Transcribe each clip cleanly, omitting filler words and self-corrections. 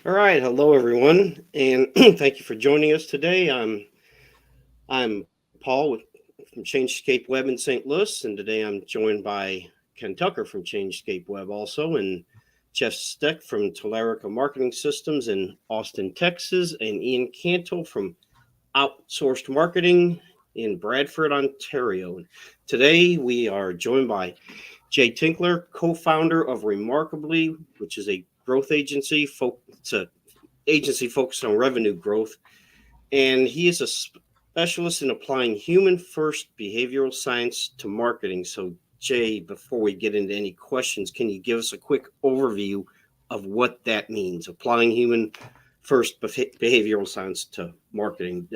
All right, hello everyone, and thank you for joining us today. I'm Paul from Changescape Web in St. Louis, and today I'm joined by Ken Tucker from Changescape Web also, and Jeff Steck from Tellerica Marketing Systems in Austin, Texas, and Ian Cantle from Outsourced Marketing in Bradford, Ontario. Today we are joined by Jay Tinkler, co-founder of Remarkably, which is a growth agency. It's a agency focused on revenue growth, and he is a specialist in applying human first behavioral science to marketing. So, Jay, before we get into any questions, can you give us a quick overview of what that means, applying human first behavioral science to marketing?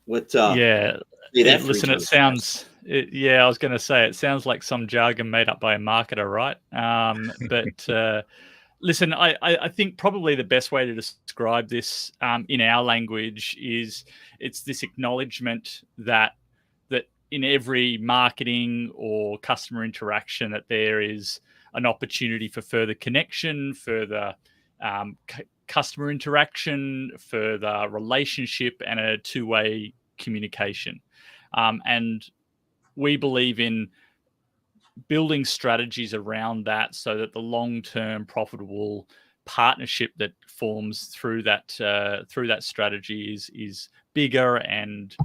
What Yeah, say that 3 listen, it times fast. sounds, yeah, I was going to say, it sounds like some jargon made up by a marketer, right? But listen, I think probably the best way to describe this in our language is it's this acknowledgement that in every marketing or customer interaction that there is an opportunity for further connection, further customer interaction, further relationship, and a two-way communication. And we believe in building strategies around that so that the long-term profitable partnership that forms through that strategy is bigger and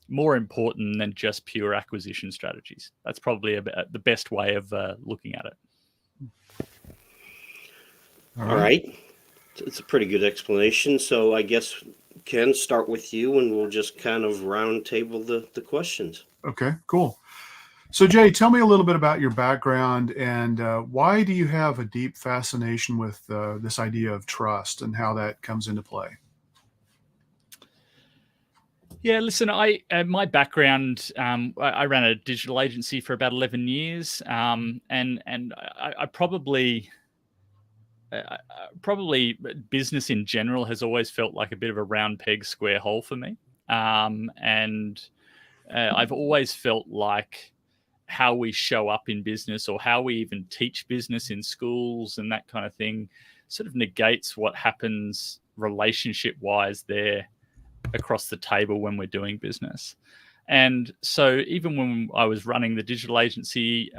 more important than just pure acquisition strategies. That's probably the best way of looking at it. All right. It's a pretty good explanation. So I guess, Ken, start with you and we'll just kind of round table the questions. Okay, cool. So, Jay, tell me a little bit about your background and why do you have a deep fascination with this idea of trust and how that comes into play? Yeah, listen, my background, I ran a digital agency for about 11 years, and I probably business in general has always felt like a bit of a round peg, square hole for me, and I've always felt like how we show up in business or how we even teach business in schools and that kind of thing sort of negates what happens relationship-wise there across the table when we're doing business. And so even when I was running the digital agency,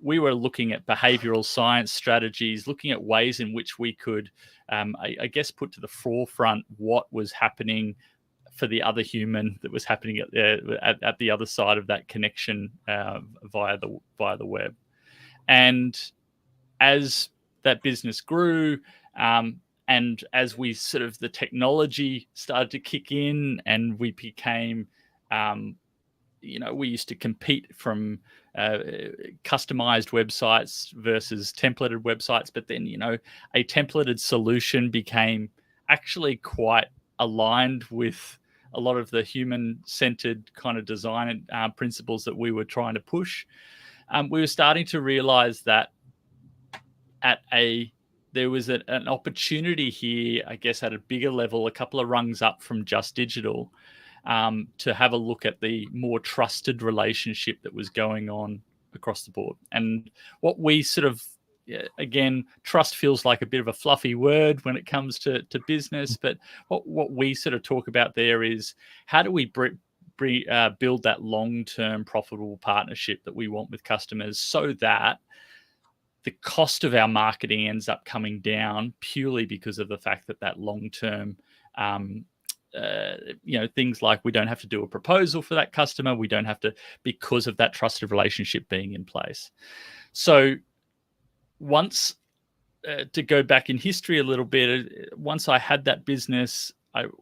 we were looking at behavioral science strategies, looking at ways in which we could, I guess, put to the forefront what was happening for the other human that was happening at the other side of that connection via the web. And as that business grew, and as we sort of the technology started to kick in and we became, we used to compete from customized websites versus templated websites. But then, a templated solution became actually quite aligned with a lot of the human-centered kind of design principles that we were trying to push. We were starting to realize that there was an opportunity here, I guess, at a bigger level, a couple of rungs up from just digital, to have a look at the more trusted relationship that was going on across the board. And what we sort of, again, trust feels like a bit of a fluffy word when it comes to business, but what we sort of talk about there is how do we build that long-term profitable partnership that we want with customers so that the cost of our marketing ends up coming down purely because of the fact that long-term, things like we don't have to do a proposal for that customer. We don't have to, because of that trusted relationship being in place. So once, to go back in history a little bit, once I had that business,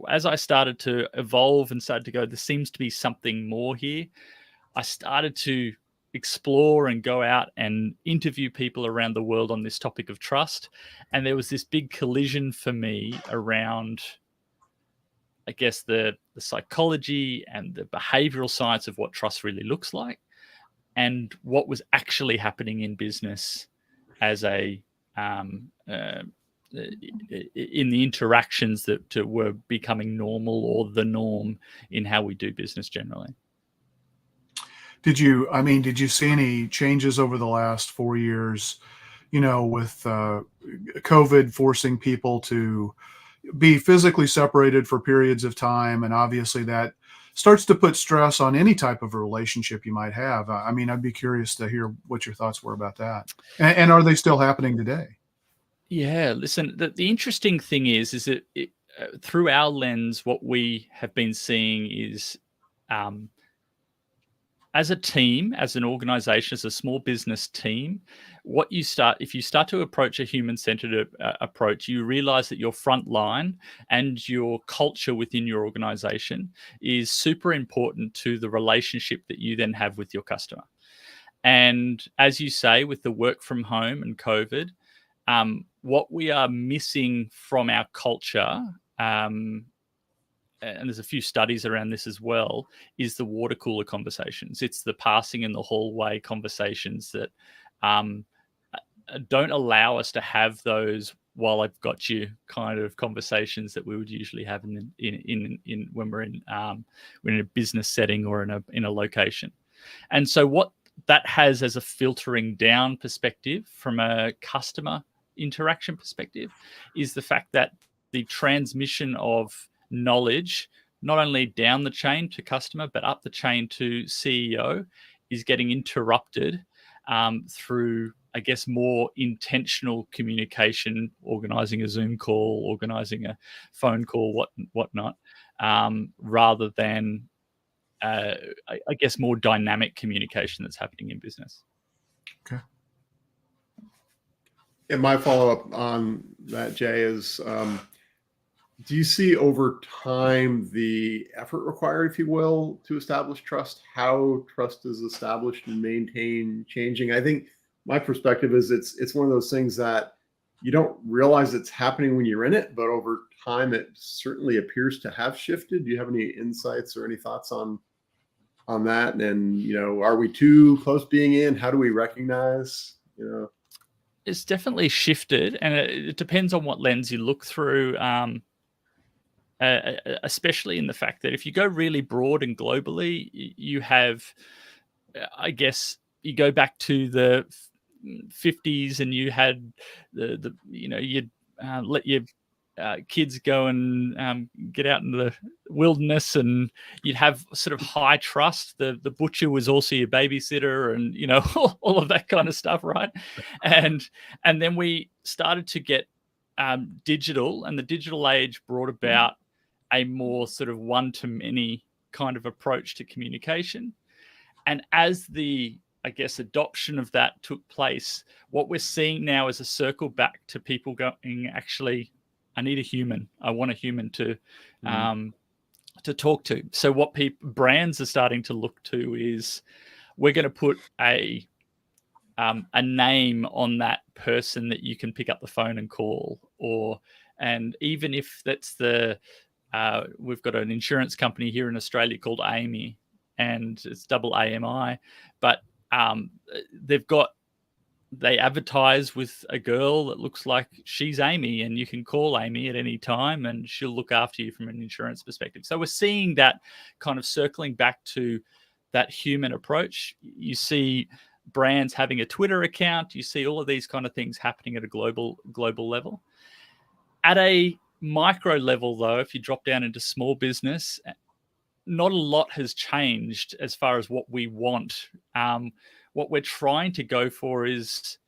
as I started to evolve and started to go, there seems to be something more here. I started to explore and go out and interview people around the world on this topic of trust. And there was this big collision for me around, I guess, the psychology and the behavioral science of what trust really looks like and what was actually happening in business as in the interactions that were becoming normal or the norm in how we do business generally. Did you see any changes over the last 4 years, with COVID forcing people to be physically separated for periods of time. And obviously that starts to put stress on any type of a relationship you might have. I mean, I'd be curious to hear what your thoughts were about that. And are they still happening today? Yeah, listen, the interesting thing is that through our lens, what we have been seeing is, as a team, as an organization, as a small business team, if you start to approach a human-centered approach, you realize that your front line and your culture within your organization is super important to the relationship that you then have with your customer. And as you say, with the work from home and COVID, what we are missing from our culture, and there's a few studies around this as well, is the water cooler conversations. It's the passing in the hallway conversations that don't allow us to have those while I've got you kind of conversations that we would usually have in when we're in a business setting or in a location. And so what that has as a filtering down perspective from a customer interaction perspective is the fact that the transmission of knowledge, not only down the chain to customer, but up the chain to CEO, is getting interrupted through, I guess, more intentional communication, organizing a Zoom call, organizing a phone call, whatnot, rather than I guess more dynamic communication that's happening in business. Okay. And my follow-up on that, Jay, is do you see over time the effort required, if you will, to establish trust? How trust is established and maintained changing? I think my perspective is it's one of those things that you don't realize it's happening when you're in it, but over time it certainly appears to have shifted. Do you have any insights or any thoughts on that? And are we too close being in? How do we recognize? It's definitely shifted, and it depends on what lens you look through. Especially in the fact that if you go really broad and globally, you have, I guess, you go back to the 50s and you had you'd let your kids go and get out into the wilderness, and you'd have sort of high trust. The butcher was also your babysitter, and all of that kind of stuff, right? And then we started to get digital, and the digital age brought about a more sort of one-to-many kind of approach to communication. And as the, I guess, adoption of that took place, what we're seeing now is a circle back to people going, actually, I need a human. I want a human to talk to. So what brands are starting to look to is, we're going to put a name on that person that you can pick up the phone and call, and even if that's we've got an insurance company here in Australia called Amy, and it's AAMI, but they advertise with a girl that looks like she's Amy, and you can call Amy at any time and she'll look after you from an insurance perspective. So we're seeing that kind of circling back to that human approach. You see brands having a Twitter account, you see all of these kind of things happening at a global level. At a micro level, though, if you drop down into small business, not a lot has changed as far as what we want. What we're trying to go for is,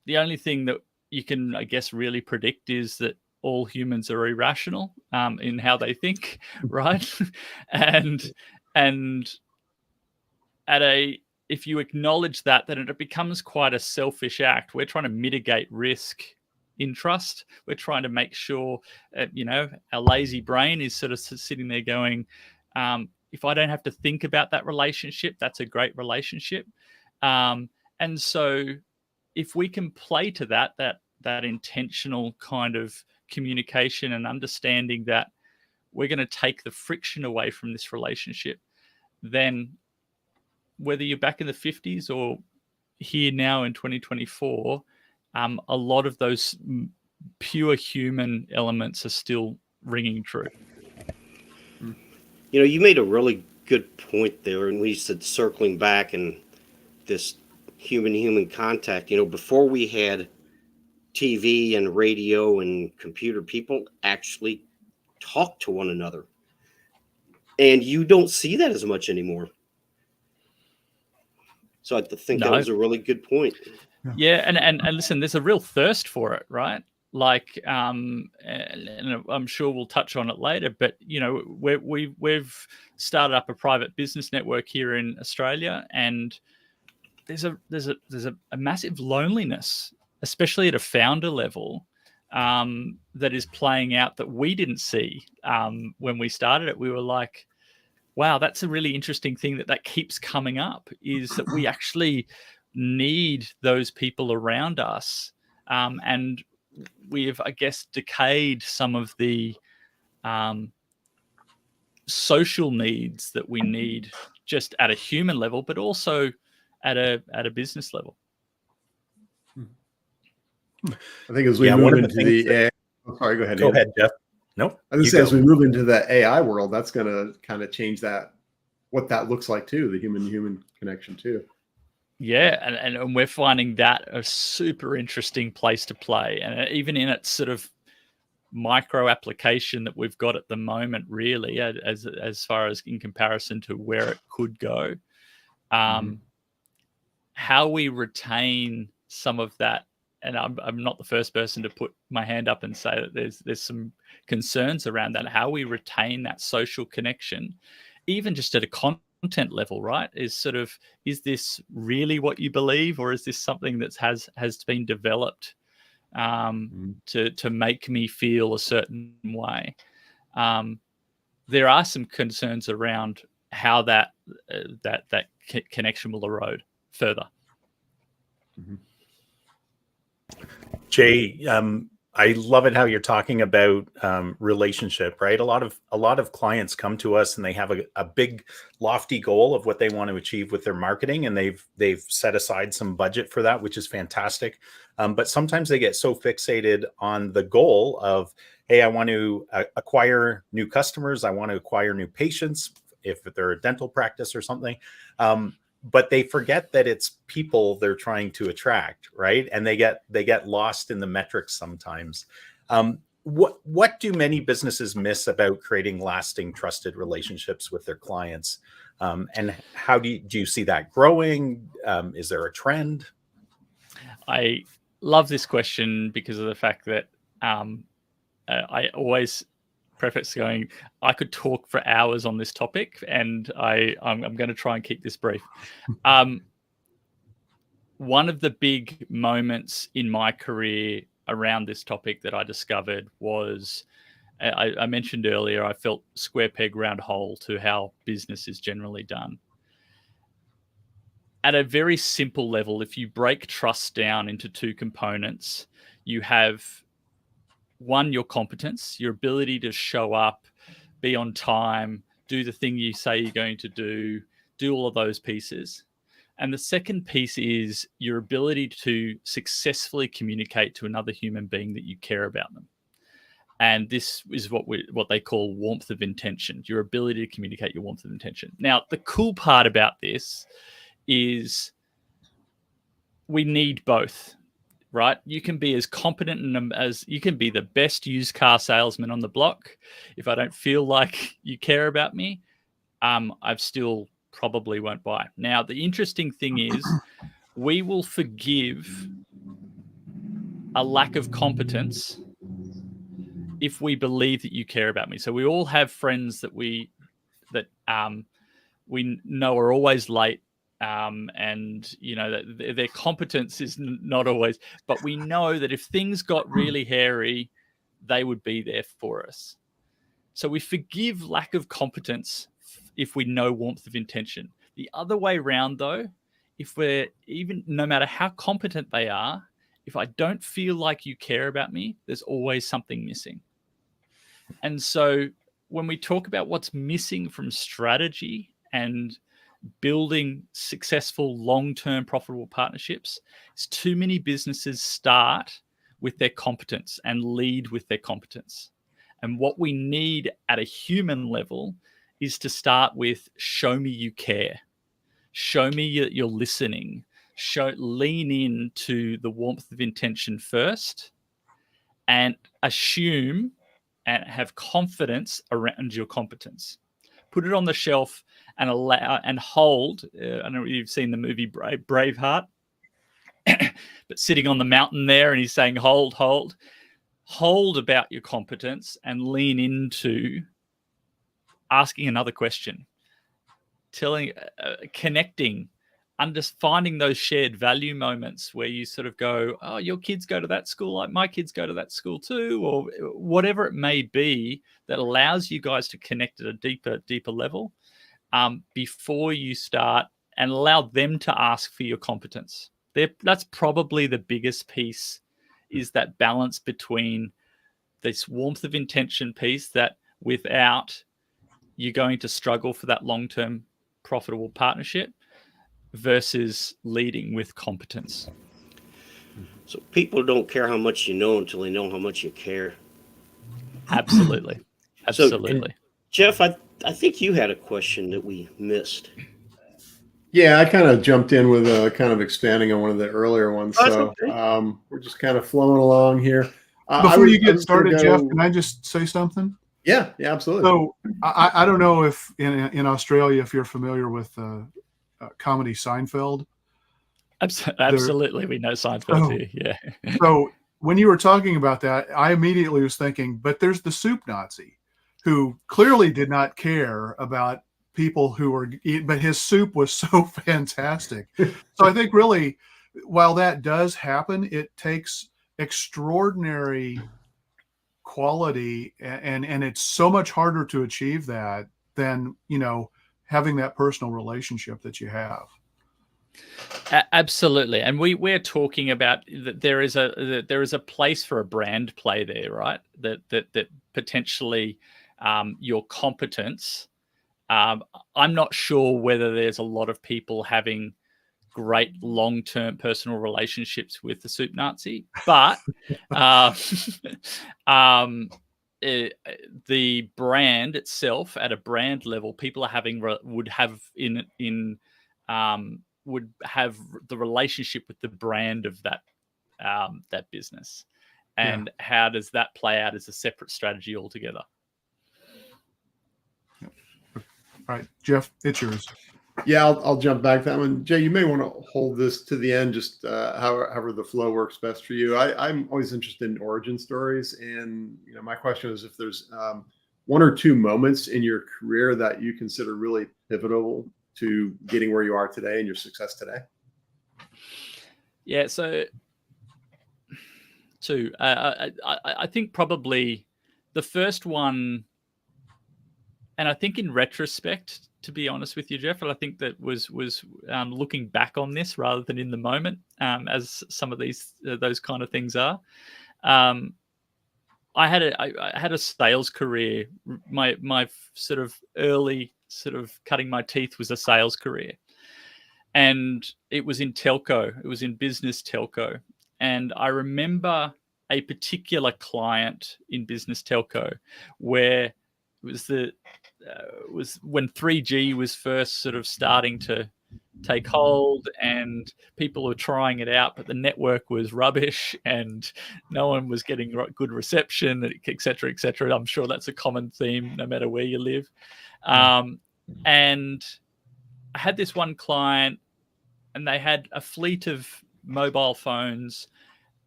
the only thing that you can, I guess, really predict is that all humans are irrational in how they think, right? and if you acknowledge that, then it becomes quite a selfish act. We're trying to mitigate risk in trust. We're trying to make sure, our lazy brain is sort of sitting there going, if I don't have to think about that relationship, that's a great relationship. And so if we can play to that intentional kind of communication and understanding that we're going to take the friction away from this relationship, then whether you're back in the 50s or here now in 2024, a lot of those pure human elements are still ringing true. You made a really good point there, and we said circling back, and this human contact. Before we had TV and radio and computer, people actually talk to one another. And you don't see that as much anymore. So I think that was a really good point. Yeah, and listen, there's a real thirst for it, right? Like, and I'm sure we'll touch on it later, but we've started up a private business network here in Australia, and there's a massive loneliness, especially at a founder level, that is playing out that we didn't see when we started it. We were like, wow, that's a really interesting thing that keeps coming up, is that we actually need those people around us. And we've, I guess, decayed some of the social needs that we need just at a human level, but also at a business level. I think as we move into the AI, sorry, go ahead. Go ahead, Jeff. Nope. I was going to say, as we move into the AI world, that's going to kind of change what that looks like too, the human-to-human connection too. Yeah, and we're finding that a super interesting place to play, and even in its sort of micro application that we've got at the moment, really, as far as in comparison to where it could go, how we retain some of that. And I'm not the first person to put my hand up and say that there's some concerns around that. How we retain that social connection, even just at a content level, right? Is this really what you believe, or is this something that has been developed to make me feel a certain way? There are some concerns around how that connection will erode further. Jay, I love it how you're talking about relationship, right? A lot of clients come to us and they have a big lofty goal of what they want to achieve with their marketing, and they've set aside some budget for that, which is fantastic. But sometimes they get so fixated on the goal of, hey, I want to acquire new customers, I want to acquire new patients, if they're a dental practice or something. But they forget that it's people they're trying to attract, right? And they get lost in the metrics sometimes. What do many businesses miss about creating lasting, trusted relationships with their clients? And how do you see that growing? Is there a trend? I love this question because of the fact that I always preface going, I could talk for hours on this topic, and I'm going to try and keep this brief. One of the big moments in my career around this topic that I discovered was, I mentioned earlier, I felt square peg round hole to how business is generally done. At a very simple level, if you break trust down into two components, you have one, your competence, your ability to show up, be on time, do the thing you say you're going to do all of those pieces. And the second piece is your ability to successfully communicate to another human being that you care about them. And this is what they call warmth of intention, your ability to communicate your warmth of intention. Now, the cool part about this is we need both. Right? You can be as competent as you can be the best used car salesman on the block. If I don't feel like you care about me, I still probably won't buy. Now, the interesting thing is we will forgive a lack of competence if we believe that you care about me. So we all have friends that we know are always late. And that their competence is not always, but we know that if things got really hairy, they would be there for us. So we forgive lack of competence if we know warmth of intention. The other way around, though, if we're even, no matter how competent they are, if I don't feel like you care about me, there's always something missing. And so when we talk about what's missing from strategy and building successful, long-term, profitable partnerships, is too many businesses start with their competence and lead with their competence. And what we need at a human level is to start with, show me you care. Show me that you're listening. lean into the warmth of intention first, and assume and have confidence around your competence. Put it on the shelf and allow and hold. I don't know if you've seen the movie Braveheart, but sitting on the mountain there, and he's saying, "Hold, hold, hold about your competence, and lean into asking another question, connecting." Finding those shared value moments where you sort of go, oh, your kids go to that school, like my kids go to that school too, or whatever it may be, that allows you guys to connect at a deeper level before you start, and allow them to ask for your competence. That's probably the biggest piece, is that balance between this warmth of intention piece, that without, you're going to struggle for that long-term profitable partnership, versus leading with competence. So people don't care how much you know until they know how much you care. Absolutely. Absolutely. So, Jeff, I think you had a question that we missed. Yeah, I kind of jumped in with kind of expanding on one of the earlier ones. Oh, that's So okay. we're just kind of flowing along here. Before you get started, Jeff, can I just say something? Yeah, absolutely. So I don't know if in Australia, if you're familiar with comedy Seinfeld. Absolutely. We know Seinfeld here. Yeah. So when you were talking about that, I immediately was thinking, but there's the soup Nazi who clearly did not care about people who were eating, but his soup was so fantastic. So I think really, while that does happen, it takes extraordinary quality, and it's so much harder to achieve that than, having that personal relationship that you have. Absolutely. And we're talking about that there is a place for a brand play there, right? That potentially your competence. I'm not sure whether there's a lot of people having great long-term personal relationships with the soup Nazi, but the brand itself, at a brand level, people are would have the relationship with the brand of that business, and how does that play out as a separate strategy altogether? All right, Jeff, it's yours. Yeah, I'll jump back to that one. Jay, you may want to hold this to the end, just however the flow works best for you. I'm always interested in origin stories, and my question is if there's one or two moments in your career that you consider really pivotal to getting where you are today and your success today. Yeah, so two. I think probably the first one, and I think in retrospect, to be honest with you, Jeff, I think that was looking back on this rather than in the moment, as some of those kind of things are. I had a sales career. My sort of early sort of cutting my teeth was a sales career, and it was in telco. It was in business telco, and I remember a particular client in business telco where it was when 3G was first sort of starting to take hold, and people were trying it out, but the network was rubbish and no one was getting good reception, et cetera, et cetera. I'm sure that's a common theme no matter where you live. And I had this one client, and they had a fleet of mobile phones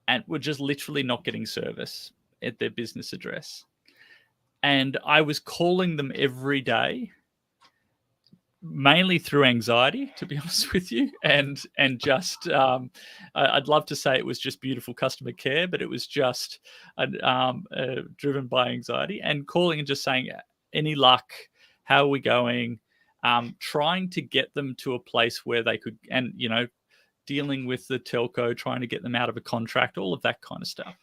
and were just literally not getting service at their business address. And I was calling them every day, mainly through anxiety, to be honest with you, and just I'd love to say it was just beautiful customer care, but it was just driven by anxiety, and calling and just saying, any luck, how are we going, trying to get them to a place where they could, and dealing with the telco, trying to get them out of a contract, all of that kind of stuff.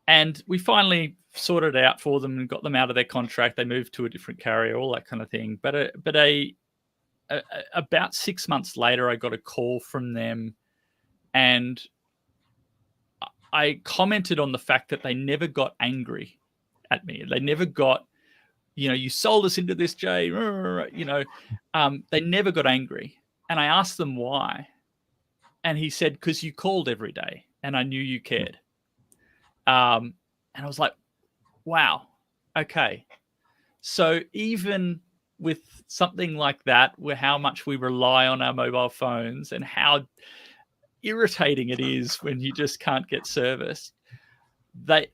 And we finally sorted it out for them and got them out of their contract. They moved to a different carrier, all that kind of thing. But about 6 months later, I got a call from them, and I commented on the fact that they never got angry at me. They never got, you sold us into this, Jay. They never got angry. And I asked them why. And he said, because you called every day and I knew you cared. And I was like, wow, okay. So even with something like that, where how much we rely on our mobile phones and how irritating it is when you just can't get service, that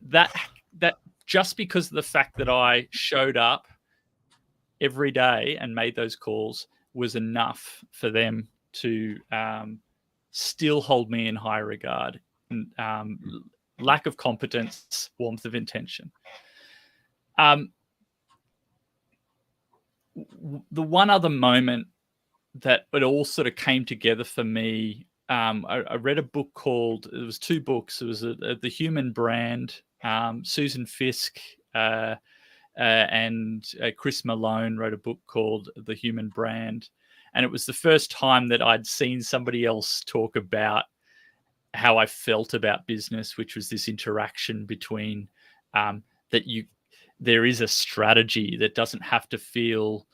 just because of the fact that I showed up every day and made those calls was enough for them to still hold me in high regard. Lack of competence, warmth of intention. The one other moment that it all sort of came together for me, I read a book called, it was two books. It was The Human Brand. Susan Fisk and Chris Malone wrote a book called The Human Brand. And it was the first time that I'd seen somebody else talk about how I felt about business, which was this interaction between there is a strategy that doesn't have to feel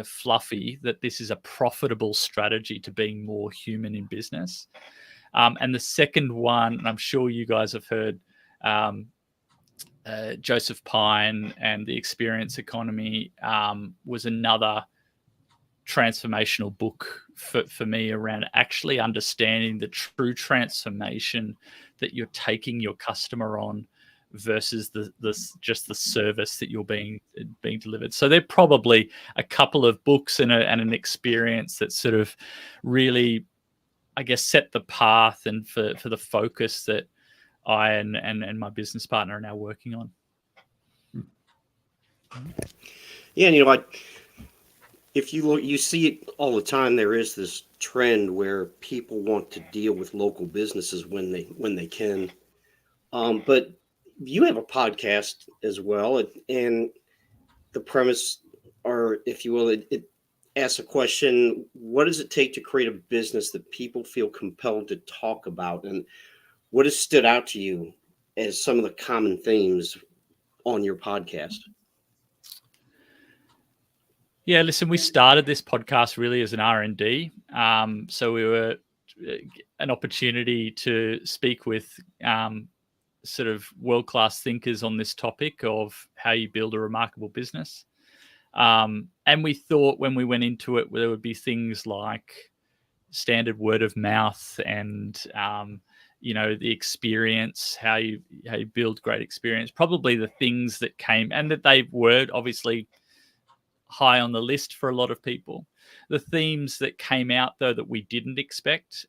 fluffy, that this is a profitable strategy to being more human in business. And the second one, and I'm sure you guys have heard, Joseph Pine and the Experience Economy was another transformational book for me around actually understanding the true transformation that you're taking your customer on versus just the service that you're being delivered. So they're probably a couple of books and an experience that sort of really, I guess, set the path and for the focus that I and my business partner are now working on. Yeah, and if you look, you see it all the time. There is this trend where people want to deal with local businesses when they can. But you have a podcast as well, and the premise, or if you will, it asks a question: what does it take to create a business that people feel compelled to talk about? And what has stood out to you as some of the common themes on your podcast? Yeah, listen, we started this podcast really as an R&D. So we were an opportunity to speak with sort of world-class thinkers on this topic of how you build a remarkable business. And we thought when we went into it, there would be things like standard word of mouth and, the experience, how you build great experience, probably the things that came, and that they were obviously high on the list for a lot of people. The themes that came out, though, that we didn't expect,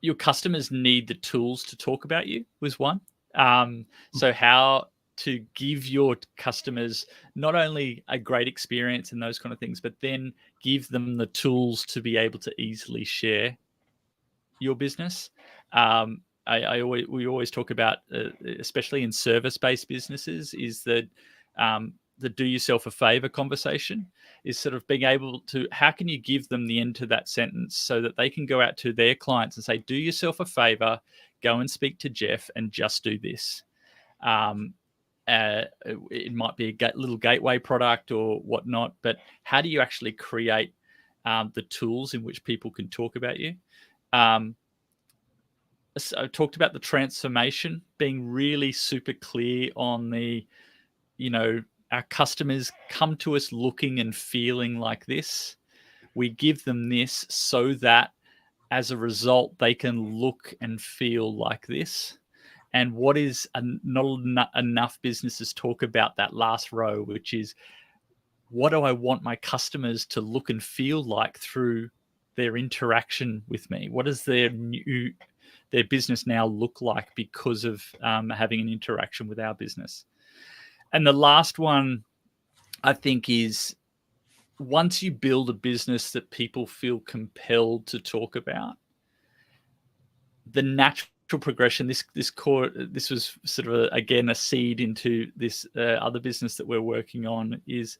your customers need the tools to talk about you was one. So how to give your customers not only a great experience and those kind of things, but then give them the tools to be able to easily share your business. We always talk about, especially in service-based businesses, is that the do yourself a favor conversation is sort of being able to, how can you give them the end to that sentence so that they can go out to their clients and say, do yourself a favor, go and speak to Jeff and just do this. It might be a little gateway product or whatnot, but how do you actually create the tools in which people can talk about you? I talked about the transformation, being really super clear on our customers come to us looking and feeling like this. We give them this so that as a result, they can look and feel like this. And what is not enough businesses talk about that last row, which is, what do I want my customers to look and feel like through their interaction with me? What does their business now look like because of having an interaction with our business? And the last one, I think, is once you build a business that people feel compelled to talk about, the natural progression, this was sort of again a seed into this other business that we're working on, is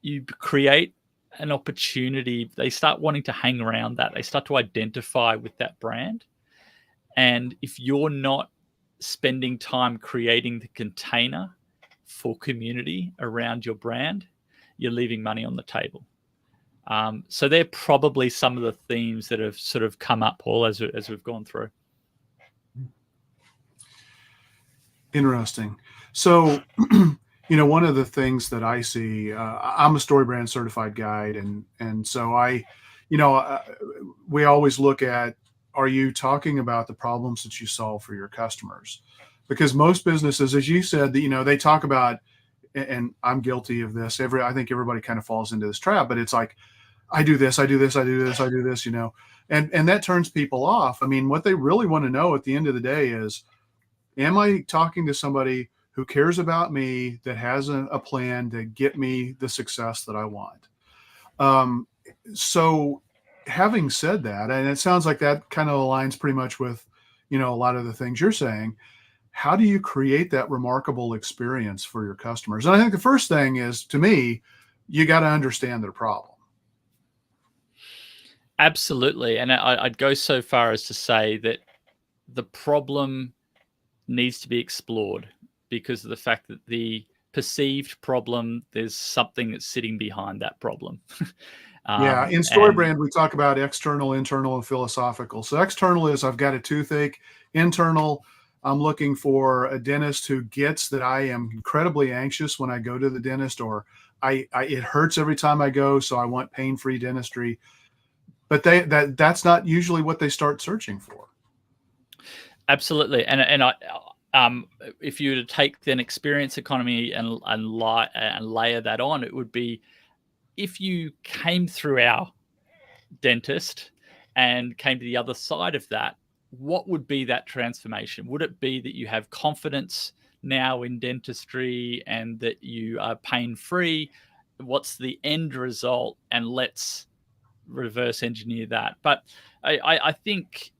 you create an opportunity. They start wanting to hang around that. They start to identify with that brand. And if you're not spending time creating the container for community around your brand, you're leaving money on the table. So they're probably some of the themes that have sort of come up, Paul, as we've gone through. Interesting. So, one of the things that I see, I'm a StoryBrand certified guide, and so we always look at, are you talking about the problems that you solve for your customers? Because most businesses, as you said, they talk about, and I'm guilty of this. I think everybody kind of falls into this trap, but it's like, I do this, I do this, I do this, I do this, and that turns people off. I mean, what they really want to know at the end of the day is, am I talking to somebody who cares about me, that has a plan to get me the success that I want? So having said that, and it sounds like that kind of aligns pretty much with, a lot of the things you're saying, how do you create that remarkable experience for your customers? And I think the first thing is, to me, you got to understand their problem. Absolutely. And I'd go so far as to say that the problem needs to be explored, because of the fact that the perceived problem, there's something that's sitting behind that problem. Yeah, in StoryBrand, we talk about external, internal, and philosophical. So external is, I've got a toothache. Internal, I'm looking for a dentist who gets that I am incredibly anxious when I go to the dentist, or it hurts every time I go, so I want pain-free dentistry. But that's not usually what they start searching for. Absolutely. And if you were to take then experience economy and layer that on, it would be, if you came through our dentist and came to the other side of that, what would be that transformation? Would it be that you have confidence now in dentistry and that you are pain-free? What's the end result? And let's reverse engineer that. But I think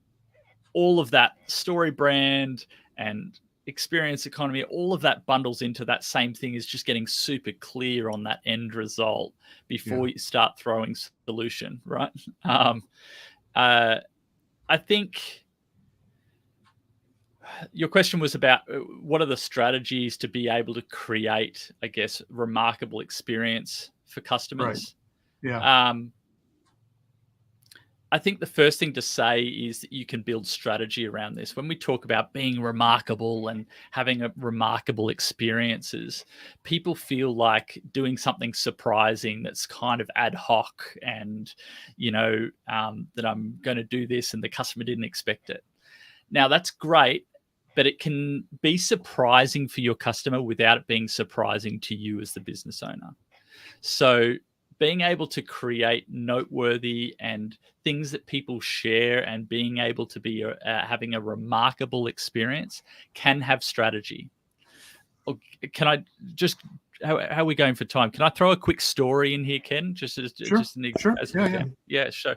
all of that, StoryBrand and experience economy, all of that bundles into that same thing, is just getting super clear on that end result before you start throwing solution, right? I think your question was about what are the strategies to be able to create, I guess, remarkable experience for customers. Right. Yeah. I think the first thing to say is that you can build strategy around this. When we talk about being remarkable and having remarkable experiences, people feel like doing something surprising that's kind of ad hoc, and, that I'm going to do this and the customer didn't expect it. Now, that's great, but it can be surprising for your customer without it being surprising to you as the business owner. So being able to create noteworthy and things that people share, and being able to be having a remarkable experience, can have strategy. Can I just, how are we going for time? Can I throw a quick story in here, Ken? Just an sure. Yeah, sure.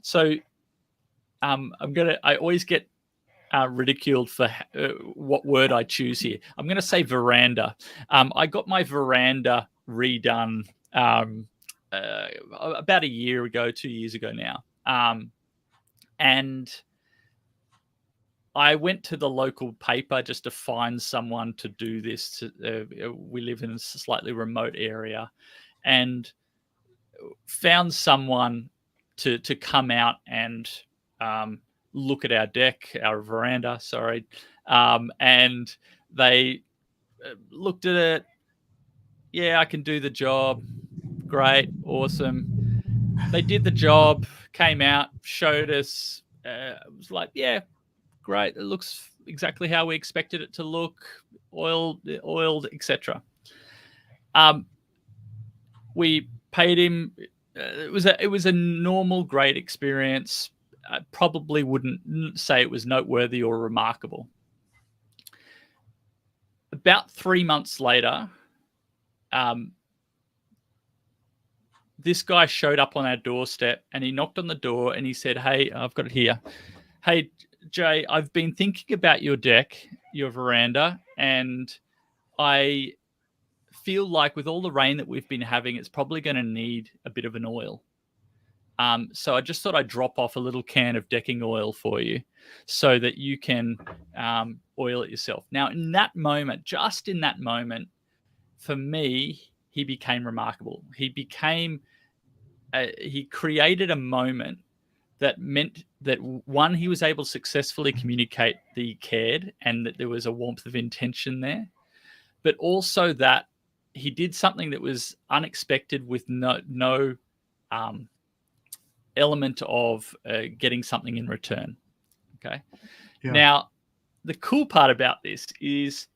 So I always get ridiculed for what word I choose here. I'm going to say veranda. I got my veranda redone about a year ago, 2 years ago now. And I went to the local paper just to find someone to do this. We live in a slightly remote area, and found someone to come out and look at our deck, our veranda, sorry. And they looked at it. Yeah, I can do the job. Great, awesome. They did the job, came out, showed us. It was like, great. It looks exactly how we expected it to look, oiled, etc. We paid him. It was a normal, great experience. I probably wouldn't say it was noteworthy or remarkable. About 3 months later, this guy showed up on our doorstep, and he knocked on the door and he said, "Hey, I've got it here. Hey, Jay, I've been thinking about your deck, your veranda, and I feel like with all the rain that we've been having, it's probably going to need a bit of an oil. So I just thought I'd drop off a little can of decking oil for you so that you can oil it yourself." Now, in that moment, just in that moment, for me, he became remarkable. He became he created a moment that meant that, one, he was able to successfully communicate that he cared and that there was a warmth of intention there, but also that he did something that was unexpected with no element of getting something in return. Okay. Yeah. Now, the cool part about this is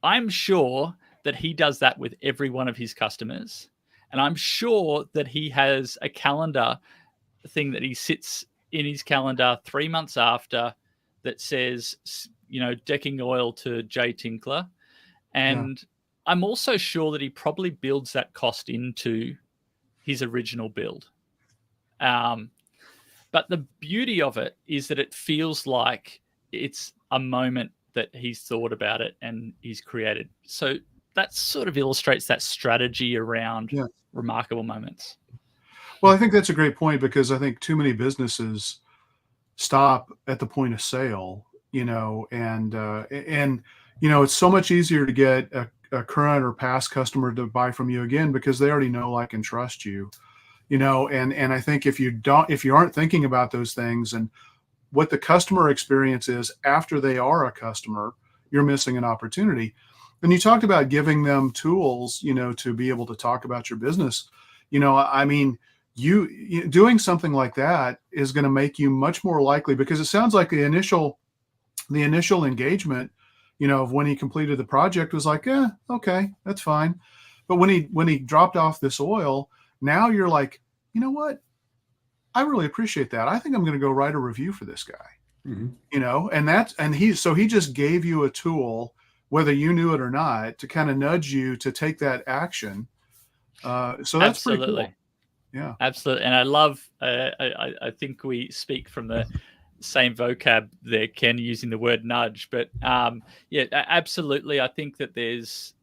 I'm sure that he does that with every one of his customers. And I'm sure that he has a calendar thing that he sits in his calendar 3 months after that says, decking oil to J Tinkler. And I'm also sure that he probably builds that cost into his original build. But the beauty of it is that it feels like it's a moment that he's thought about it and he's created. So that sort of illustrates that strategy around remarkable moments. Well, I think that's a great point, because I think too many businesses stop at the point of sale, and it's so much easier to get a current or past customer to buy from you again because they already know, like, and trust you. And I think if you aren't thinking about those things and what the customer experience is after they are a customer, you're missing an opportunity. And you talked about giving them tools, to be able to talk about your business. I mean, you doing something like that is going to make you much more likely, because it sounds like the initial engagement, of when he completed the project was like, okay, that's fine. But when he dropped off this oil, now you're like, you know what? I really appreciate that. I think I'm going to go write a review for this guy. And he just gave you a tool, whether you knew it or not, to kind of nudge you to take that action. So that's Absolutely. pretty cool. Yeah, absolutely. And I love, I think we speak from the same vocab there, Ken, using the word nudge, but absolutely. I think that there's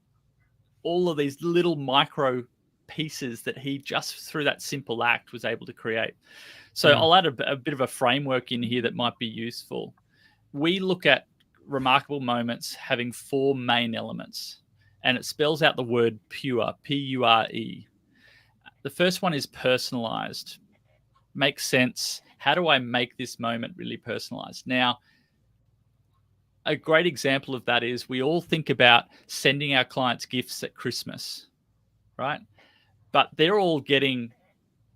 all of these little micro pieces that he just through that simple act was able to create. So I'll add a bit of a framework in here that might be useful. We look at remarkable moments having 4 main elements, and it spells out the word pure, P-U-R-E. The first one is personalized. Makes sense. How do I make this moment really personalized? Now, a great example of that is we all think about sending our clients gifts at Christmas, right? But they're all getting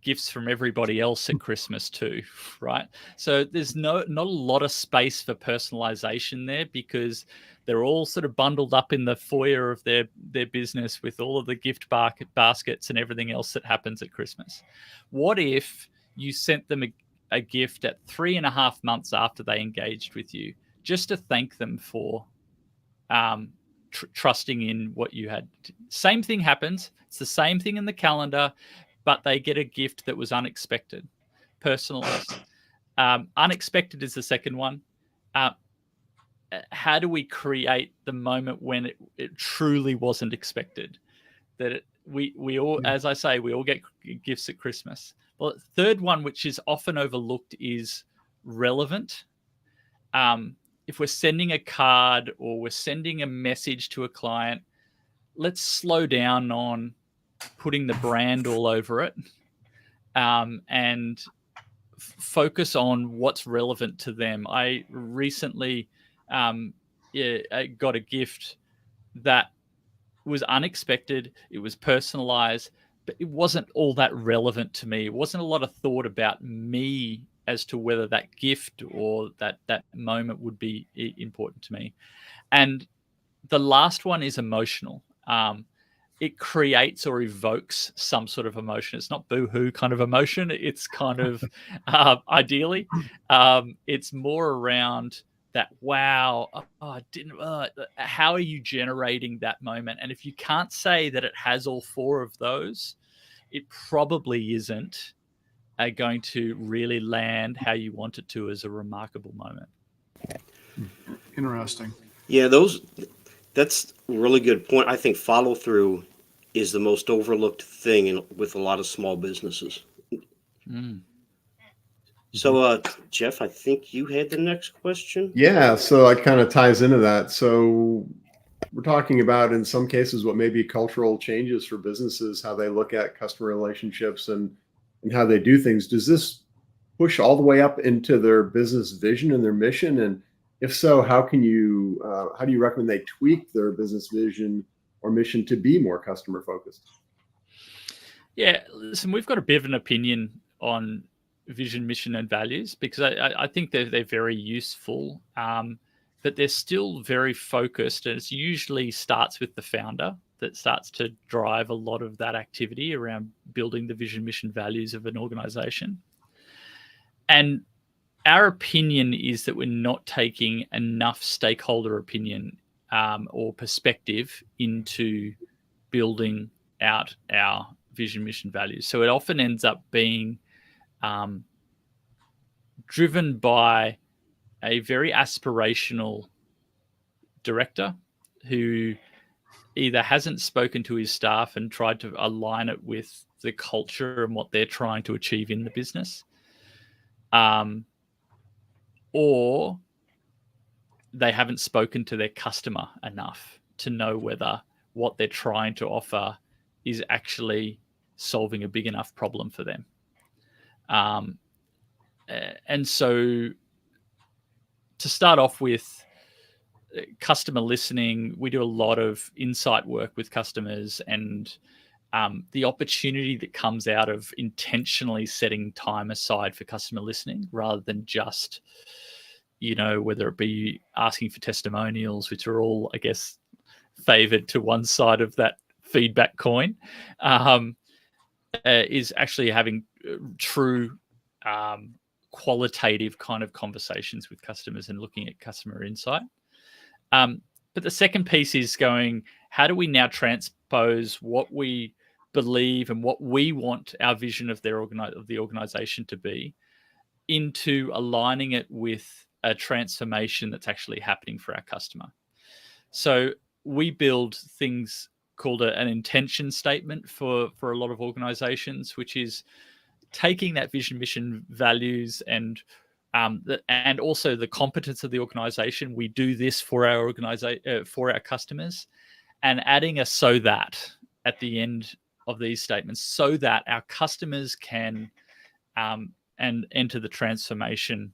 gifts from everybody else at Christmas too, right? So there's not a lot of space for personalization there, because they're all sort of bundled up in the foyer of their business with all of the gift baskets and everything else that happens at Christmas. What if you sent them a gift at 3.5 months after they engaged with you, just to thank them for trusting in what you had? Same thing happens. It's the same thing in the calendar, but they get a gift that was unexpected, personalized. Unexpected is the second one. How do we create the moment when it truly wasn't expected? That we all, as I say, we all get gifts at Christmas. Well, the third one, which is often overlooked, is relevant. If we're sending a card or we're sending a message to a client, let's slow down on putting the brand all over it, and focus on what's relevant to them. I recently I got a gift that was unexpected. It was personalized, but it wasn't all that relevant to me. It wasn't a lot of thought about me as to whether that gift or that moment would be important to me. And the last one is emotional. It creates or evokes some sort of emotion. It's not boo-hoo kind of emotion. It's kind of ideally, it's more around that, wow, I didn't. How are you generating that moment? And if you can't say that it has all 4 of those, it probably isn't going to really land how you want it to as a remarkable moment. Interesting. Yeah, that's a really good point. I think follow through is the most overlooked thing with a lot of small businesses. So, Jeff, I think you had the next question. Yeah, so it kind of ties into that. So we're talking about, in some cases, what may be cultural changes for businesses, how they look at customer relationships and and how they do things, does this push all the way up into their business vision and their mission? And if so, how do you recommend they tweak their business vision or mission to be more customer focused? Yeah, listen, we've got a bit of an opinion on vision, mission, and values because I think they're very useful, but they're still very focused, and it usually starts with the founder that starts to drive a lot of that activity around building the vision, mission, values of an organization. And our opinion is that we're not taking enough stakeholder opinion or perspective into building out our vision, mission, values. So it often ends up being driven by a very aspirational director who either hasn't spoken to his staff and tried to align it with the culture and what they're trying to achieve in the business, or they haven't spoken to their customer enough to know whether what they're trying to offer is actually solving a big enough problem for them. And so to start off with customer listening, we do a lot of insight work with customers, and the opportunity that comes out of intentionally setting time aside for customer listening rather than just, whether it be asking for testimonials, which are all, I guess, favored to one side of that feedback coin, is actually having true qualitative kind of conversations with customers and looking at customer insight. But the second piece is going, how do we now transpose what we believe and what we want our vision of the organization to be into aligning it with a transformation that's actually happening for our customer? So we build things called an intention statement for a lot of organizations, which is taking that vision, mission, values, and also the competence of the organization. We do this for our for our customers, and adding a "so that" at the end of these statements, so that our customers can and enter the transformation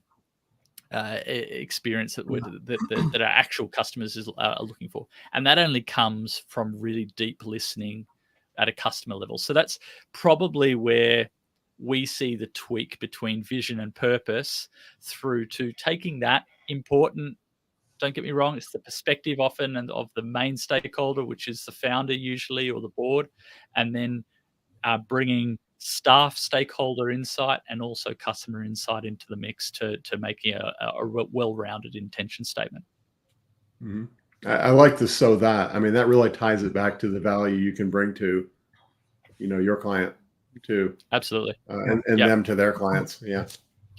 experience that our actual customers are looking for. And that only comes from really deep listening at a customer level. So that's probably where we see the tweak between vision and purpose through to taking that important, don't get me wrong, it's the perspective often and of the main stakeholder, which is the founder usually, or the board, and then bringing staff stakeholder insight and also customer insight into the mix to making a well-rounded intention statement. Mm-hmm. I like the "so that." I mean, that really ties it back to the value you can bring to, your client too. Absolutely. And them to their clients. Yeah.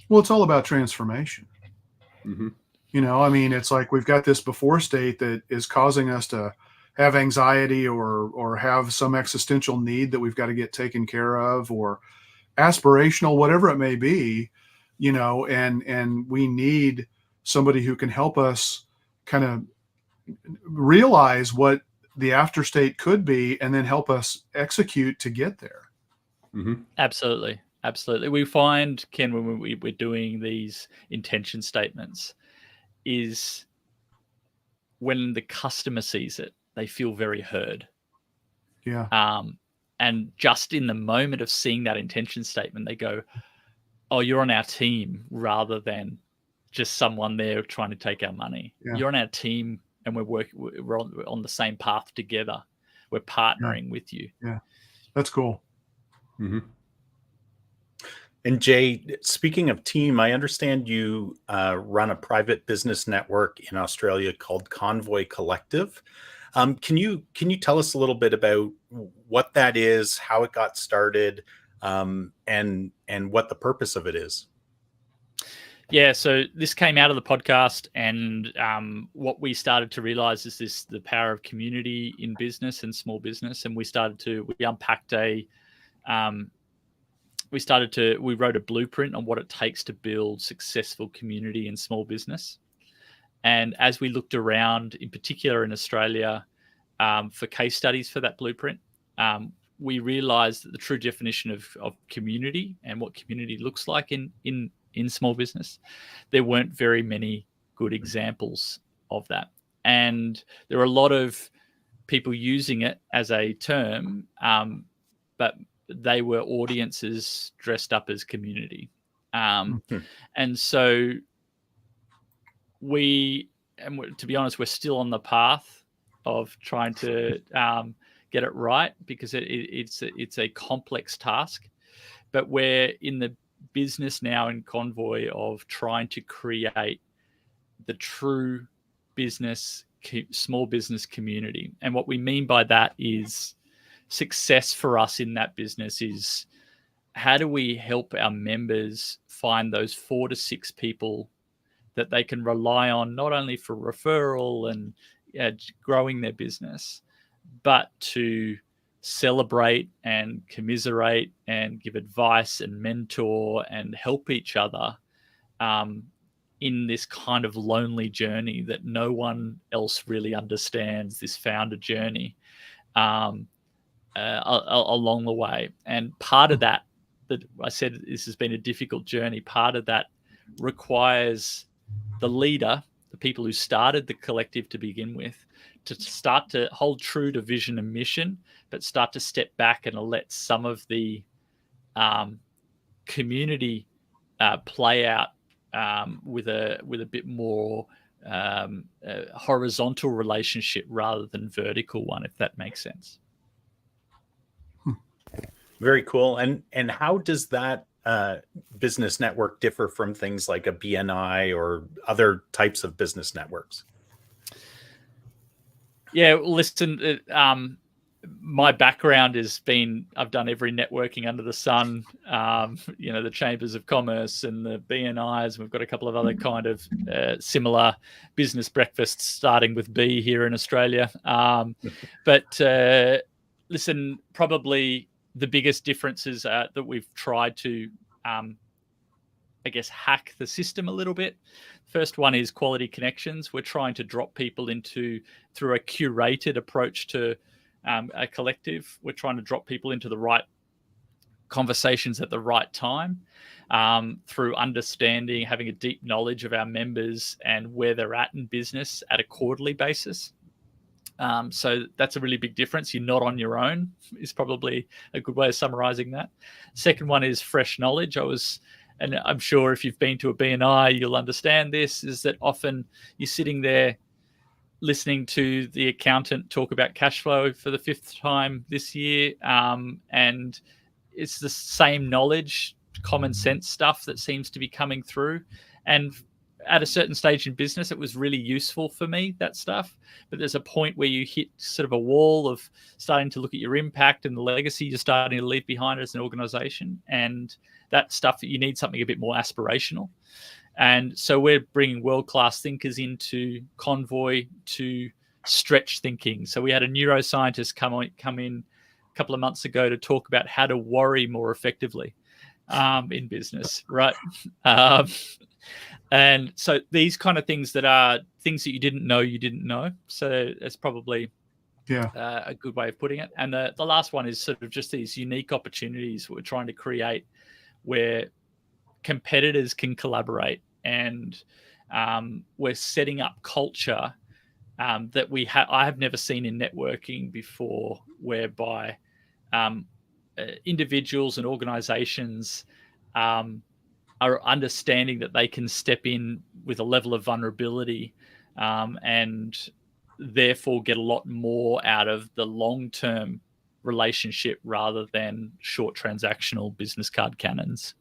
Well, it's all about transformation. Mm-hmm. I mean, it's like we've got this before state that is causing us to have anxiety or have some existential need that we've got to get taken care of, or aspirational, whatever it may be, and we need somebody who can help us kind of realize what the after state could be and then help us execute to get there. Mm-hmm. Absolutely. We find, Ken, when we're doing these intention statements, is when the customer sees it, they feel very heard. Yeah. And just in the moment of seeing that intention statement, they go, "Oh, you're on our team," rather than just someone there trying to take our money. Yeah. You're on our team, and we're on the same path together. We're partnering with you. Yeah, that's cool. Mm-hmm. And Jay, speaking of team, I understand you run a private business network in Australia called Convoy Collective. Can you tell us a little bit about what that is, how it got started, and what the purpose of it is? Yeah, so this came out of the podcast, and what we started to realize is the power of community in business and small business, and we unpacked we wrote a blueprint on what it takes to build successful community in small business. And as we looked around, in particular in Australia, for case studies for that blueprint, we realized that the true definition of community and what community looks like in small business, there weren't very many good examples of that. And there are a lot of people using it as a term, but they were audiences dressed up as community. And so to be honest, we're still on the path of trying to get it right, because it's a complex task. But we're in the business now in Convoy of trying to create the true small business community. And what we mean by that is success for us in that business is, how do we help our members find those 4 to 6 people that they can rely on, not only for referral and growing their business, but to celebrate and commiserate and give advice and mentor and help each other in this kind of lonely journey that no one else really understands, this founder journey along the way. And part of that I said, this has been a difficult journey. Part of that requires the leader, the people who started the collective to begin with, to start to hold true to vision and mission, but start to step back and let some of the community play out with a bit more horizontal relationship rather than vertical one, if that makes sense. Very cool. And how does that business network differ from things like a BNI or other types of business networks? Yeah, listen, my background has been, I've done every networking under the sun, the chambers of commerce and the BNIs. We've got a couple of other kind of similar business breakfasts, starting with B here in Australia. But listen, probably the biggest differences that we've tried to, hack the system a little bit. First one is quality connections. We're trying to drop people through a curated approach to a collective. We're trying to drop people into the right conversations at the right time, through understanding, having a deep knowledge of our members and where they're at in business at a quarterly basis. So that's a really big difference. You're not on your own is probably a good way of summarizing that. Second one is fresh knowledge. And I'm sure if you've been to a BNI, you'll understand this, is that often you're sitting there listening to the accountant talk about cash flow for the 5th time this year. And it's the same knowledge, common sense stuff that seems to be coming through. And at a certain stage in business, it was really useful for me, that stuff. But there's a point where you hit sort of a wall of starting to look at your impact and the legacy you're starting to leave behind as an organization. And that stuff, that you need something a bit more aspirational. And so we're bringing world-class thinkers into Convoy to stretch thinking. So we had a neuroscientist come in a couple of months ago to talk about how to worry more effectively in business, right? And so these kind of things that are things that you didn't know. So that's probably a good way of putting it. And the last one is sort of just these unique opportunities we're trying to create where competitors can collaborate, and we're setting up culture that I have never seen in networking before, whereby individuals and organizations are understanding that they can step in with a level of vulnerability and therefore get a lot more out of the long-term relationship rather than short transactional business card cannons.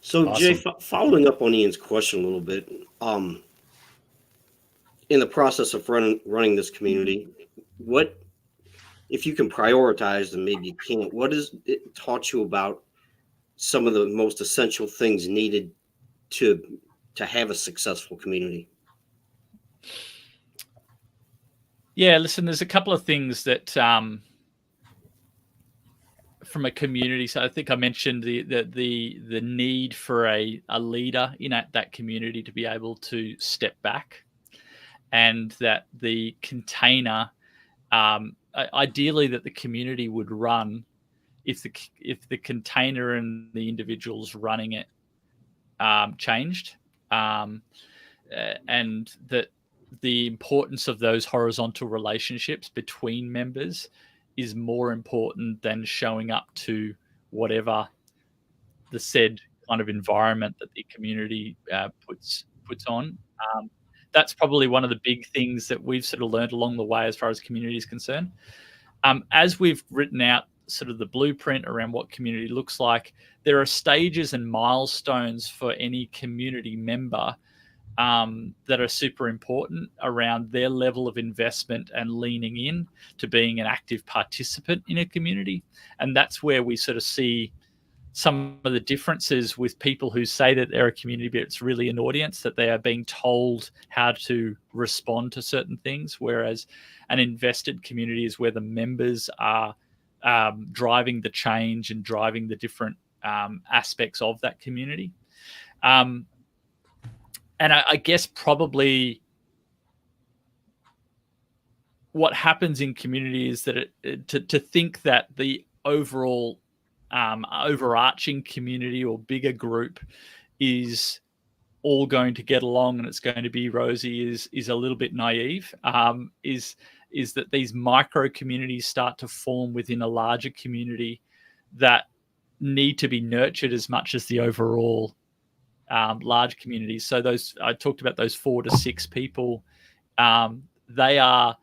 So, Awesome. Jay, following up on Ian's question a little bit, in the process of running this community, what, if you can prioritize, and maybe you can't, what has it taught you about some of the most essential things needed to have a successful community? Yeah, listen, there's a couple of things that from a community. So I think I mentioned the need for a leader in that community to be able to step back, and that the container ideally that the community would run if the container and the individuals running it changed, and that the importance of those horizontal relationships between members is more important than showing up to whatever the said kind of environment that the community puts on. That's probably one of the big things that we've sort of learned along the way as far as community is concerned. As we've written out sort of the blueprint around what community looks like, there are stages and milestones for any community member that are super important around their level of investment and leaning in to being an active participant in a community. And that's where we sort of see some of the differences with people who say that they're a community, but it's really an audience, that they are being told how to respond to certain things, whereas an invested community is where the members are driving the change and driving the different aspects of that community. And I guess probably what happens in community is that to think that the overall overarching community or bigger group is all going to get along and it's going to be rosy is a little bit naive. Is that these micro communities start to form within a larger community that need to be nurtured as much as the overall large communities. So those, I talked about those 4 to 6 people. They are,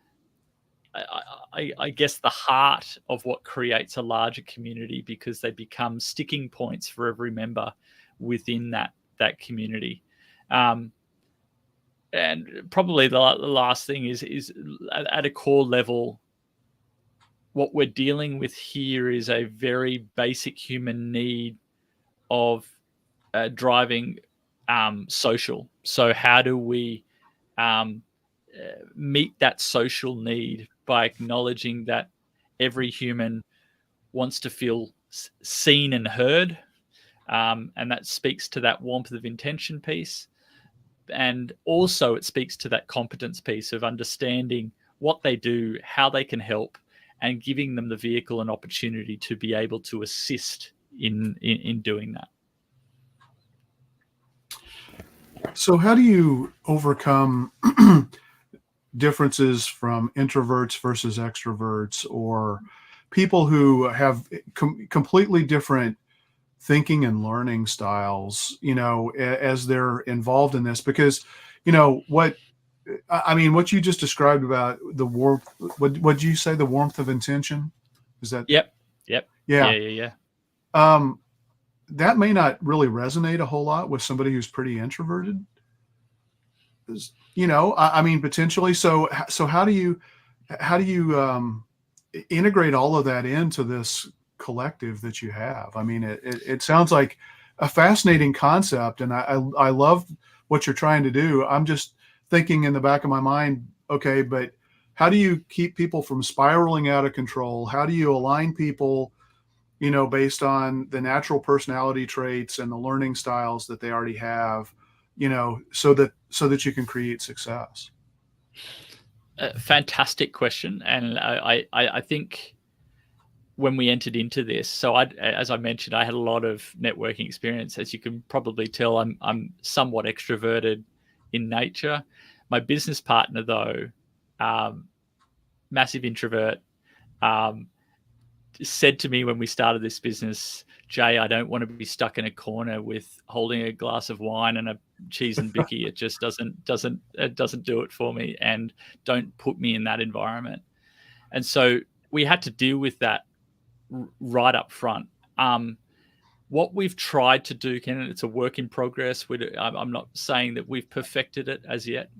I guess, the heart of what creates a larger community, because they become sticking points for every member within that community. And probably the last thing is at a core level, what we're dealing with here is a very basic human need of driving social. So how do we meet that social need by acknowledging that every human wants to feel seen and heard, and that speaks to that warmth of intention piece. And also it speaks to that competence piece of understanding what they do, how they can help, and giving them the vehicle and opportunity to be able to assist in doing that. So how do you overcome differences from introverts versus extroverts, or people who have completely different thinking and learning styles, as they're involved in this? Because, what you just described about the warmth, what did you say, the warmth of intention? Is that? Yep. Yeah. That may not really resonate a whole lot with somebody who's pretty introverted. Potentially. So how do you integrate all of that into this collective that you have? I mean, it sounds like a fascinating concept, and I love what you're trying to do. I'm just thinking in the back of my mind, okay, but how do you keep people from spiraling out of control? How do you align people, based on the natural personality traits and the learning styles that they already have, so that you can create success? Fantastic question. And I think when we entered into this, so as I mentioned, I had a lot of networking experience. As you can probably tell, I'm somewhat extroverted in nature. My business partner, though, massive introvert, said to me when we started this business, Jay, I don't want to be stuck in a corner with holding a glass of wine and a cheese and bicky. It just doesn't do it for me, and don't put me in that environment. And so we had to deal with that right up front. What we've tried to do, Ken, and it's a work in progress, I'm not saying that we've perfected it as yet,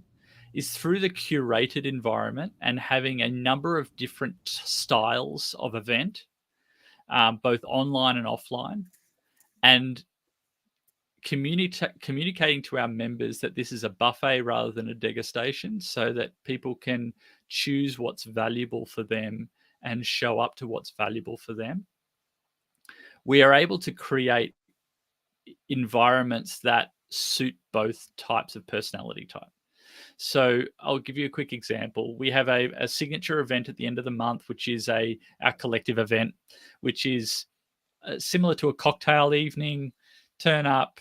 is through the curated environment and having a number of different styles of event, both online and offline, and communicating to our members that this is a buffet rather than a degustation, so that people can choose what's valuable for them and show up to what's valuable for them. We are able to create environments that suit both types of personality type. So I'll give you a quick example. We have a signature event at the end of the month, which is our collective event, which is similar to a cocktail evening. Turn up.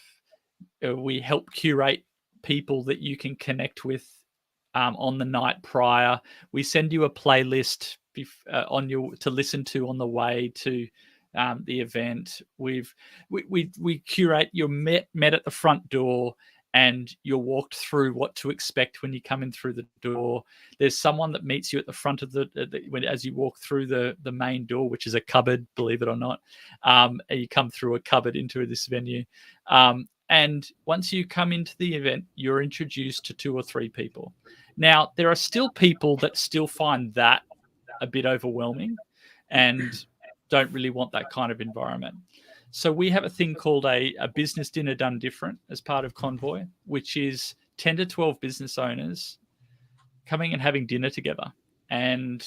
We help curate people that you can connect with on the night prior. We send you a playlist to listen to on the way to the event. We curate. You're met at the front door, and you're walked through what to expect when you come in through the door. There's someone that meets you at the front of as you walk through the main door, which is a cupboard, believe it or not. And you come through a cupboard into this venue. And once you come into the event, you're introduced to 2 or 3 people. Now, there are still people that still find that a bit overwhelming and don't really want that kind of environment. So we have a thing called a business dinner done different as part of Convoy, which is 10 to 12 business owners coming and having dinner together. And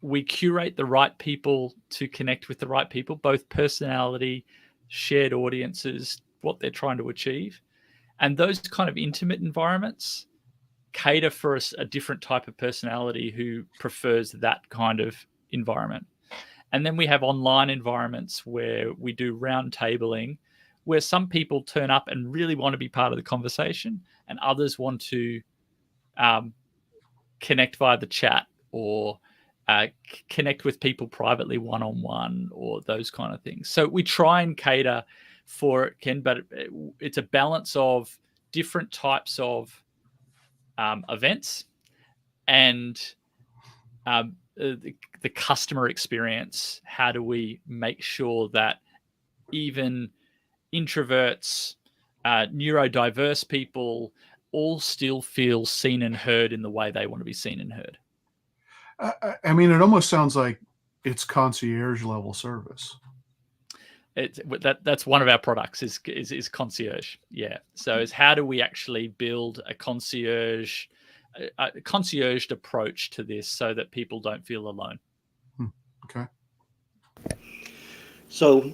we curate the right people to connect with the right people, both personality, shared audiences, what they're trying to achieve. And those kind of intimate environments cater for a different type of personality who prefers that kind of environment. And then we have online environments where we do round tabling, where some people turn up and really want to be part of the conversation, and others want to connect via the chat or connect with people privately one-on-one or those kind of things. So we try and cater for it, Ken, but it's a balance of different types of events and the customer experience. How do we make sure that even introverts, neurodiverse people all still feel seen and heard in the way they want to be seen and heard? I mean, it almost sounds like it's concierge level service. That's one of our products is concierge. Yeah. So it's how do we actually build a concierged approach to this so that people don't feel alone. Okay. So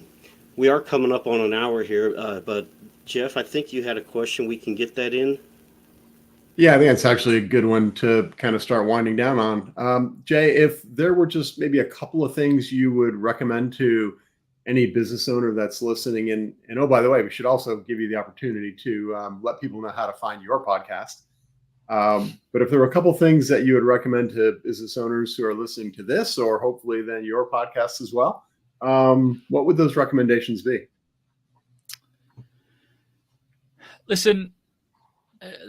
we are coming up on an hour here, but Jeff, I think you had a question. We can get that in. Yeah, I think it's actually a good one to kind of start winding down on. Jay, if there were just maybe a couple of things you would recommend to any business owner that's listening, and oh, by the way, we should also give you the opportunity to let people know how to find your podcast. But if there were a couple of things that you would recommend to business owners who are listening to this, or hopefully then your podcast as well, what would those recommendations be? Listen,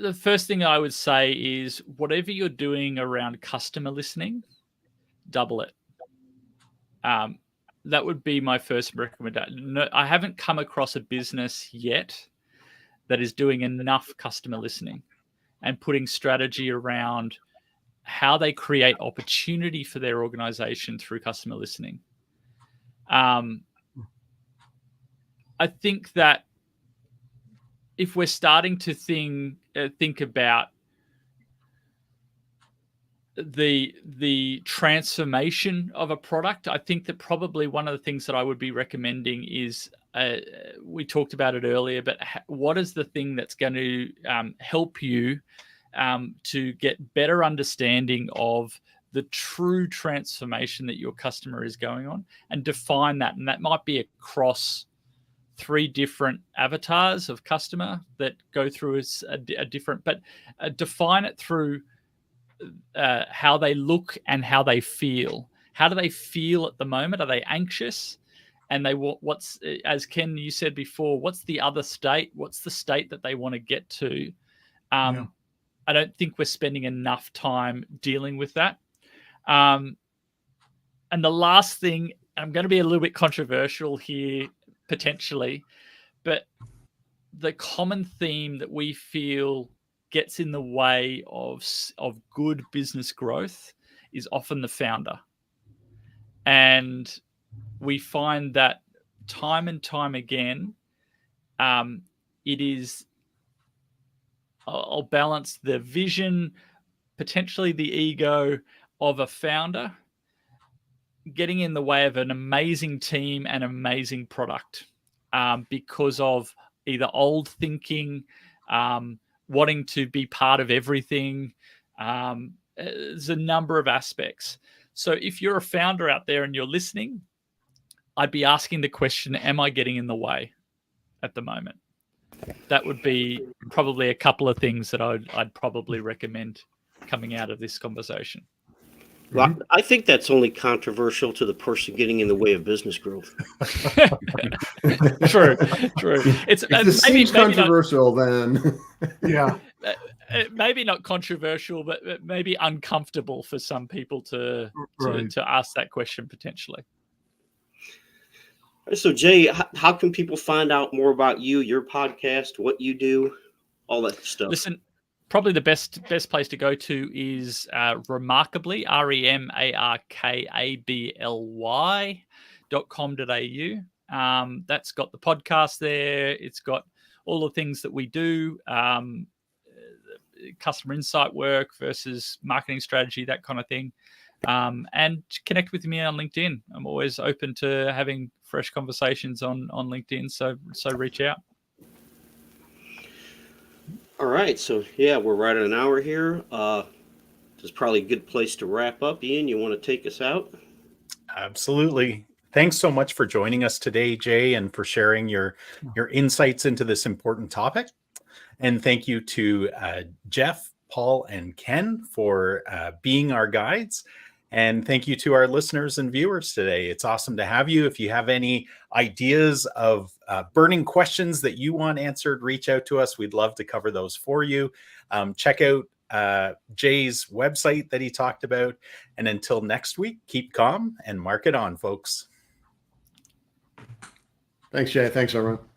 the first thing I would say is whatever you're doing around customer listening, double it. That would be my first recommendation. No, I haven't come across a business yet that is doing enough customer listening and putting strategy around how they create opportunity for their organization through customer listening. I think that if we're starting to think about the transformation of a product, I think that probably one of the things that I would be recommending is we talked about it earlier, but what is the thing that's going to help you to get better understanding of the true transformation that your customer is going on, and define that. And that might be across 3 different avatars of customer that go through a different, but define it through how they look and how they feel. How do they feel at the moment? Are they anxious? And what's, as Ken, you said before, what's the other state? What's the state that they want to get to? I don't think we're spending enough time dealing with that. And the last thing, I'm going to be a little bit controversial here, potentially, but the common theme that we feel gets in the way of good business growth is often the founder. And we find that time and time again, it is, I'll balance the vision, potentially the ego of a founder getting in the way of an amazing team and amazing product because of either old thinking wanting to be part of everything. There's a number of aspects. So if you're a founder out there and you're listening, I'd be asking the question, am I getting in the way at the moment? That would be probably a couple of things that I'd probably recommend coming out of this conversation. Well, I think that's only controversial to the person getting in the way of business growth. True. It's If this seems controversial, then Yeah. maybe not controversial, but maybe uncomfortable for some people to ask that question potentially. So, Jay, how can people find out more about you, your podcast, what you do, all that stuff? Listen, probably the best place to go to is Remarkably, remarkably.com.au. That's got the podcast there. It's got all the things that we do, customer insight work versus marketing strategy, that kind of thing. And connect with me on LinkedIn. I'm always open to having fresh conversations on LinkedIn. So reach out. All right. So, yeah, we're right at an hour here. This is probably a good place to wrap up. Ian, you want to take us out? Absolutely. Thanks so much for joining us today, Jay, and for sharing your insights into this important topic. And thank you to Jeff, Paul, and Ken for being our guides. And thank you to our listeners and viewers today. It's awesome to have you. If you have any ideas of burning questions that you want answered, reach out to us. We'd love to cover those for you. Check out Jay's website that he talked about. And until next week, keep calm and mark it on, folks. Thanks, Jay. Thanks, everyone.